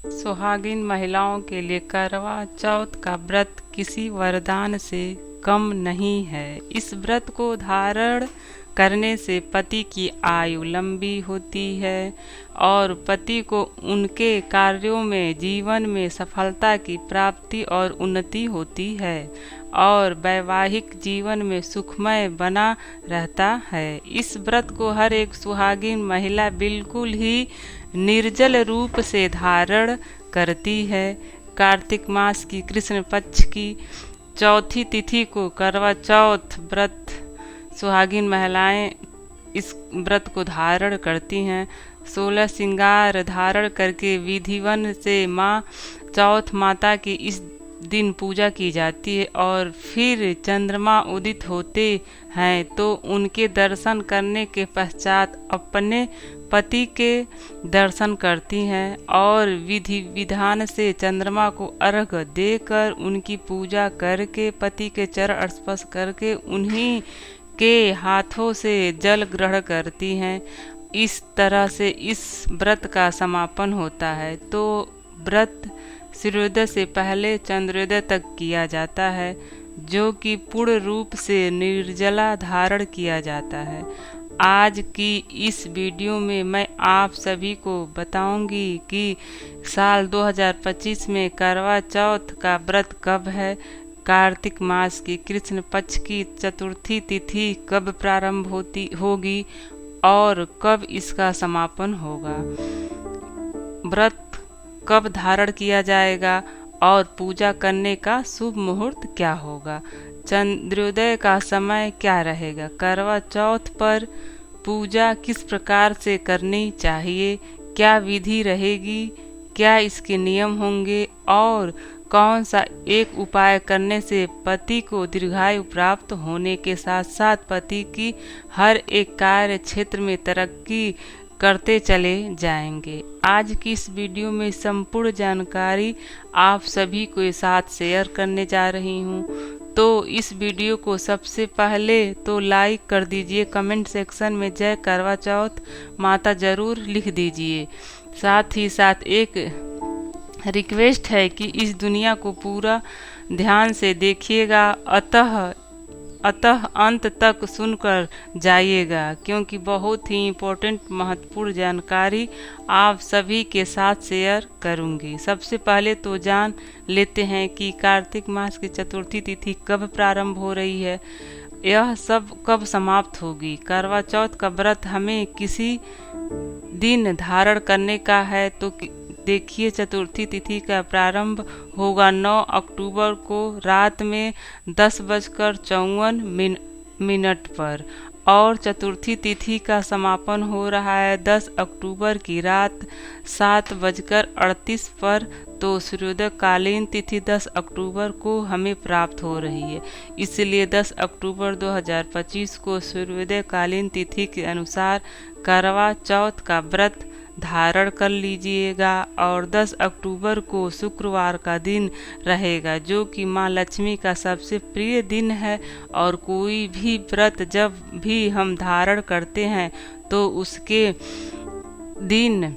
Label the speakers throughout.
Speaker 1: सुहागिन महिलाओं के लिए करवा चौथ का व्रत किसी वरदान से कम नहीं है। इस व्रत को धारण करने से पति की आयु लंबी होती है और पति को उनके कार्यों में जीवन में सफलता की प्राप्ति और उन्नति होती है और वैवाहिक जीवन में सुखमय बना रहता है। इस व्रत को हर एक सुहागिन महिला बिल्कुल ही निर्जल रूप से धारण करती है। कार्तिक मास की कृष्ण पक्ष की चौथी तिथि को करवा चौथ व्रत सुहागिन महिलाएं इस व्रत को धारण करती हैं। 16 श्रृंगार धारण करके विधिवन से माँ चौथ माता की इस दिन पूजा की जाती है और फिर चंद्रमा उदित होते हैं तो उनके दर्शन करने के पश्चात अपने पति के दर्शन करती हैं और विधि विधान से चंद्रमा को अर्घ्य देकर उनकी पूजा करके पति के चरण स्पर्श करके उन्हीं के हाथों से जल ग्रहण करती हैं। इस तरह से इस व्रत का समापन होता है। तो व्रत सूर्योदय से पहले चंद्रोदय तक किया जाता है, जो कि पूर्ण रूप से निर्जला धारण किया जाता है। आज की इस वीडियो में मैं आप सभी को बताऊंगी कि साल 2025 में करवा चौथ का व्रत कब है, कार्तिक मास की कृष्ण पक्ष की चतुर्थी तिथि कब प्रारंभ होगी और कब इसका समापन होगा, व्रत कब धारण किया जाएगा और पूजा करने का शुभ मुहूर्त क्या होगा, चंद्रोदय का समय क्या रहेगा, करवा चौथ पर पूजा किस प्रकार से करनी चाहिए, क्या विधि रहेगी, क्या इसके नियम होंगे और कौन सा एक उपाय करने से पति को दीर्घायु प्राप्त होने के साथ साथ पति की हर एक कार्य क्षेत्र में तरक्की करते चले जाएंगे। आज की इस वीडियो में संपूर्ण जानकारी आप सभी के साथ शेयर करने जा रही हूँ। तो इस वीडियो को सबसे पहले तो लाइक कर दीजिए, कमेंट सेक्शन में जय करवा चौथ माता जरूर लिख दीजिए। साथ ही साथ एक रिक्वेस्ट है कि इस दुनिया को पूरा ध्यान से देखिएगा, अतः अंत तक सुनकर जाइएगा, क्योंकि बहुत ही इम्पोर्टेंट महत्वपूर्ण जानकारी आप सभी के साथ शेयर करूंगी। सबसे पहले तो जान लेते हैं कि कार्तिक मास की चतुर्थी तिथि कब प्रारंभ हो रही है, यह सब कब समाप्त होगी। करवा चौथ का व्रत हमें किसी दिन धारण करने का है तो देखिए, चतुर्थी तिथि का प्रारंभ होगा 9 अक्टूबर को रात में 10:54 पर और चतुर्थी तिथि का समापन हो रहा है 10 अक्टूबर की रात 7:38 पर। तो सूर्योदय कालीन तिथि 10 अक्टूबर को हमें प्राप्त हो रही है, इसलिए 10 अक्टूबर 2025 को सूर्योदय कालीन तिथि के अनुसार करवा चौथ का व्रत धारण कर लीजिएगा और 10 अक्टूबर को शुक्रवार का दिन रहेगा, जो कि माँ लक्ष्मी का सबसे प्रिय दिन है। और कोई भी व्रत जब भी हम धारण करते हैं तो उसके दिन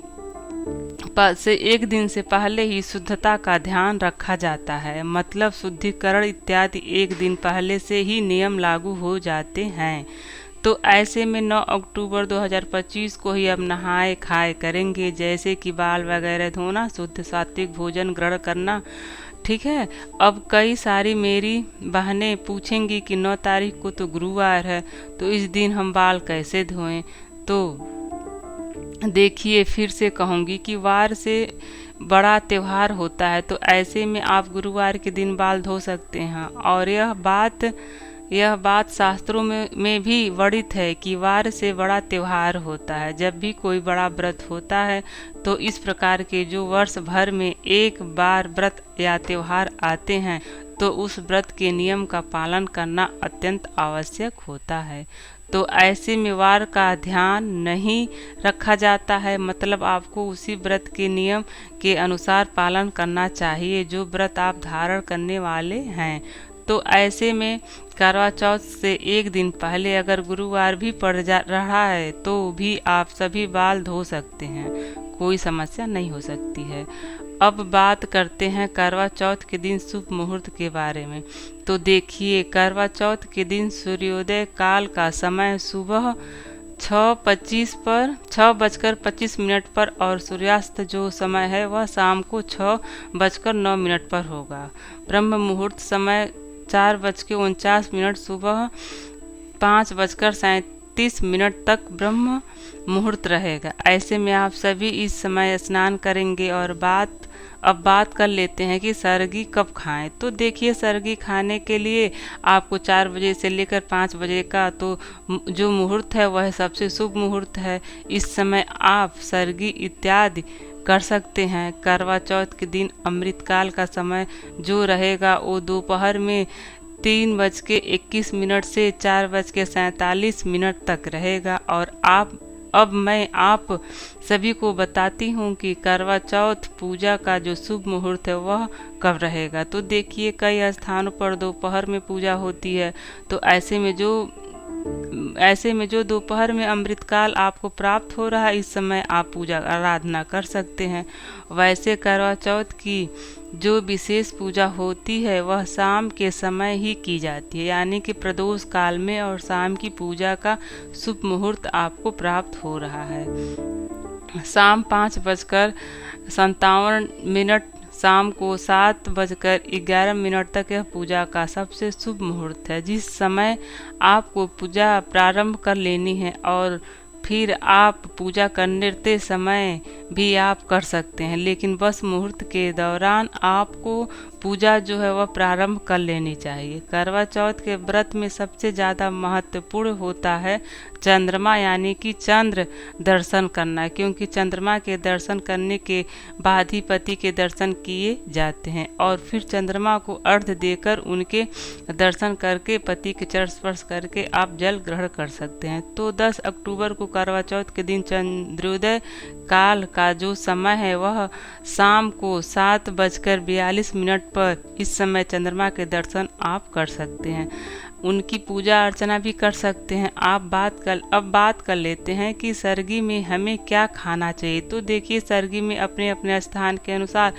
Speaker 1: से एक दिन से पहले ही शुद्धता का ध्यान रखा जाता है, मतलब शुद्धिकरण इत्यादि एक दिन पहले से ही नियम लागू हो जाते हैं। तो ऐसे में 9 अक्टूबर 2025 को ही अब नहाए खाए करेंगे, जैसे कि बाल वगैरह धोना, शुद्ध सात्विक भोजन ग्रहण करना। ठीक है। अब कई सारी मेरी बहनें पूछेंगी कि 9 तारीख को तो गुरुवार है, तो इस दिन हम बाल कैसे धोएं। तो देखिए, फिर से कहूँगी कि वार से बड़ा त्योहार होता है, तो ऐसे में आप गुरुवार के दिन बाल धो सकते हैं। और यह बात शास्त्रों में भी वर्णित है कि वार से बड़ा त्योहार होता है। जब भी कोई बड़ा व्रत होता है तो इस प्रकार के जो वर्ष भर में एक बार व्रत या त्योहार आते हैं तो उस व्रत के नियम का पालन करना अत्यंत आवश्यक होता है। तो ऐसे में वार का ध्यान नहीं रखा जाता है, मतलब आपको उसी व्रत के नियम के अनुसार पालन करना चाहिए जो व्रत आप धारण करने वाले हैं। तो ऐसे में करवा चौथ से एक दिन पहले अगर गुरुवार भी पड़ जा रहा है तो भी आप सभी बाल धो सकते हैं, कोई समस्या नहीं हो सकती है। अब बात करते हैं करवा चौथ के दिन शुभ मुहूर्त के बारे में। तो देखिए, करवा चौथ के दिन सूर्योदय काल का समय सुबह 6:25 पर और सूर्यास्त जो समय है वह शाम को 6:09 पर होगा। ब्रह्म मुहूर्त समय 4:49, सुबह 5:37 तक ब्रह्म मुहूर्त रहेगा। ऐसे में आप सभी इस समय स्नान करेंगे और अब बात कर लेते हैं कि सरगी कब खाएं। तो देखिए, सरगी खाने के लिए आपको 4 बजे से लेकर 5 बजे का तो जो मुहूर्त है वह सबसे शुभ मुहूर्त है। इस समय आप सरगी इत्यादि कर सकते हैं। करवा चौथ के दिन अमृतकाल का समय जो रहेगा वो दोपहर में 3:21 से 4:47 तक रहेगा। और अब मैं आप सभी को बताती हूँ कि करवा चौथ पूजा का जो शुभ मुहूर्त है वह कब रहेगा। तो देखिए, कई स्थानों पर दोपहर में पूजा होती है। तो ऐसे में जो दोपहर में अमृतकाल आपको प्राप्त हो रहा है, इस समय आप पूजा आराधना कर सकते हैं। वैसे करवा चौथ की जो विशेष पूजा होती है वह शाम के समय ही की जाती है, यानी कि प्रदोष काल में, और शाम की पूजा का शुभ मुहूर्त आपको प्राप्त हो रहा है। शाम 5:57 शाम को 7:11 तक यह पूजा का सबसे शुभ मुहूर्त है, जिस समय आपको पूजा प्रारंभ कर लेनी है। और फिर आप पूजा करते समय भी आप कर सकते हैं, लेकिन बस मुहूर्त के दौरान आपको पूजा जो है वह प्रारंभ कर लेनी चाहिए। करवा चौथ के व्रत में सबसे ज़्यादा महत्वपूर्ण होता है चंद्रमा, यानी कि चंद्र दर्शन करना, क्योंकि चंद्रमा के दर्शन करने के बाद ही पति के दर्शन किए जाते हैं। और फिर चंद्रमा को अर्घ्य देकर उनके दर्शन करके पति के चरण स्पर्श करके आप जल ग्रहण कर सकते हैं। तो 10 अक्टूबर को करवा चौथ के दिन चंद्रोदय काल का जो समय है वह शाम को 7:42 पर, इस समय चंद्रमा के दर्शन आप कर सकते हैं, उनकी पूजा अर्चना भी कर सकते हैं। अब बात कर लेते हैं कि सरगी में हमें क्या खाना चाहिए। तो देखिए, सरगी में अपने अपने स्थान के अनुसार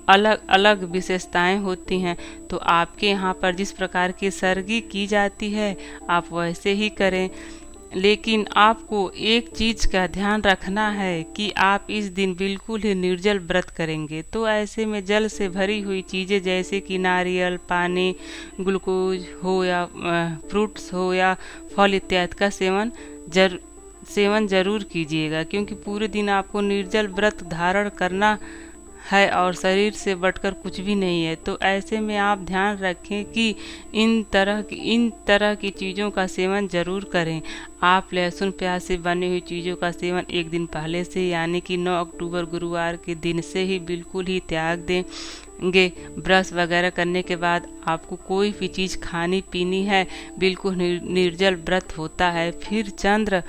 Speaker 1: अलग अलग विशेषताएं होती हैं। तो आपके यहाँ पर जिस प्रकार की सरगी की जाती है आप वैसे ही करें, लेकिन आपको एक चीज़ का ध्यान रखना है कि आप इस दिन बिल्कुल ही निर्जल व्रत करेंगे। तो ऐसे में जल से भरी हुई चीज़ें जैसे कि नारियल पानी, ग्लूकोज हो या फ्रूट्स हो या फल इत्यादि का सेवन जरूर कीजिएगा, क्योंकि पूरे दिन आपको निर्जल व्रत धारण करना है और शरीर से बढ़कर कुछ भी नहीं है। तो ऐसे में आप ध्यान रखें कि इन तरह की चीज़ों का सेवन जरूर करें। आप लहसुन प्याज से बनी हुई चीज़ों का सेवन एक दिन पहले से, यानी कि 9 अक्टूबर गुरुवार के दिन से ही बिल्कुल ही त्याग देंगे। ब्रश वगैरह करने के बाद आपको कोई भी चीज़ खानी पीनी है, बिल्कुल निर्जल व्रत होता है। फिर चंद्र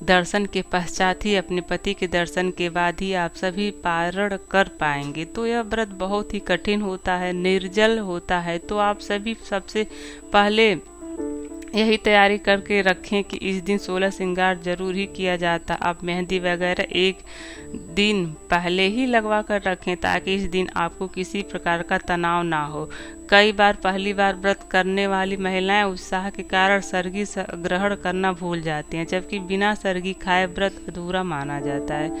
Speaker 1: दर्शन के पश्चात ही, अपने पति के दर्शन के बाद ही आप सभी पारण कर पाएंगे। तो यह व्रत बहुत ही कठिन होता है, निर्जल होता है। तो आप सभी सबसे पहले यही तैयारी करके रखें कि इस दिन 16 श्रृंगार जरूर ही किया जाता। आप मेहंदी वगैरह एक दिन पहले ही लगवा कर रखें, ताकि इस दिन आपको किसी प्रकार का तनाव ना हो। कई बार पहली बार व्रत करने वाली महिलाएं उत्साह के कारण सरगी ग्रहण करना भूल जाती हैं, जबकि बिना सरगी खाए व्रत अधूरा माना जाता है।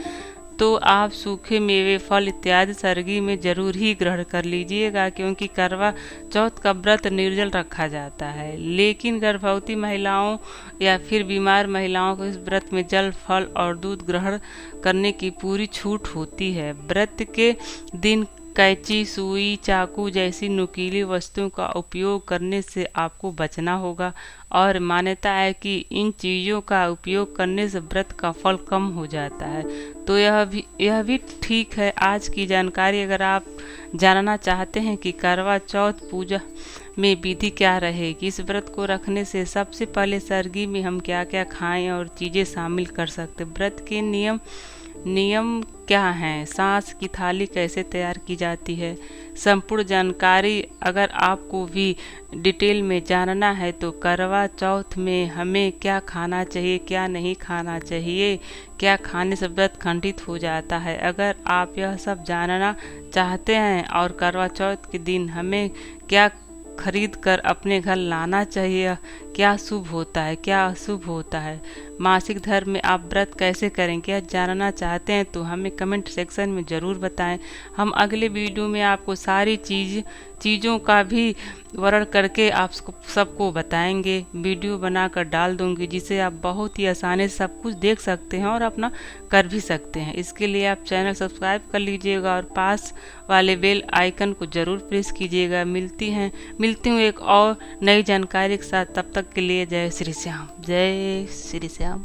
Speaker 1: तो आप सूखे मेवे फल इत्यादि सरगी में जरूर ही ग्रहण कर लीजिएगा, क्योंकि करवा चौथ का व्रत निर्जल रखा जाता है। लेकिन गर्भवती महिलाओं या फिर बीमार महिलाओं को इस व्रत में जल फल और दूध ग्रहण करने की पूरी छूट होती है। व्रत के दिन कैंची, सुई, चाकू जैसी नुकीली वस्तुओं का उपयोग करने से आपको बचना होगा, और मान्यता है कि इन चीज़ों का उपयोग करने से व्रत का फल कम हो जाता है। तो यह भी ठीक है। आज की जानकारी अगर आप जानना चाहते हैं कि करवा चौथ पूजा में विधि क्या रहेगी, इस व्रत को रखने से सबसे पहले सरगी में हम क्या क्या खाएं और चीज़ें शामिल कर सकते, व्रत के नियम क्या हैं, सांस की थाली कैसे तैयार की जाती है। संपूर्ण जानकारी अगर आपको भी डिटेल में जानना है तो करवा चौथ में हमें क्या खाना चाहिए, क्या नहीं खाना चाहिए, क्या खाने से व्रत खंडित हो जाता है, अगर आप यह सब जानना चाहते हैं और करवा चौथ के दिन हमें क्या खरीद कर अपने घर लाना चाहिए, क्या शुभ होता है, क्या अशुभ होता है, मासिक धर्म में आप व्रत कैसे करें, क्या जानना चाहते हैं तो हमें कमेंट सेक्शन में ज़रूर बताएं। हम अगले वीडियो में आपको सारी चीज़ों का भी वर्णन करके आप सबको बताएंगे, वीडियो बनाकर डाल दूंगी जिसे आप बहुत ही आसानी से सब कुछ देख सकते हैं और अपना कर भी सकते हैं। इसके लिए आप चैनल सब्सक्राइब कर लीजिएगा और पास वाले बेल आइकन को ज़रूर प्रेस कीजिएगा। मिलती हूँ एक और नई जानकारी के साथ, तब तक के लिए जय श्री श्याम, जय श्री श्याम।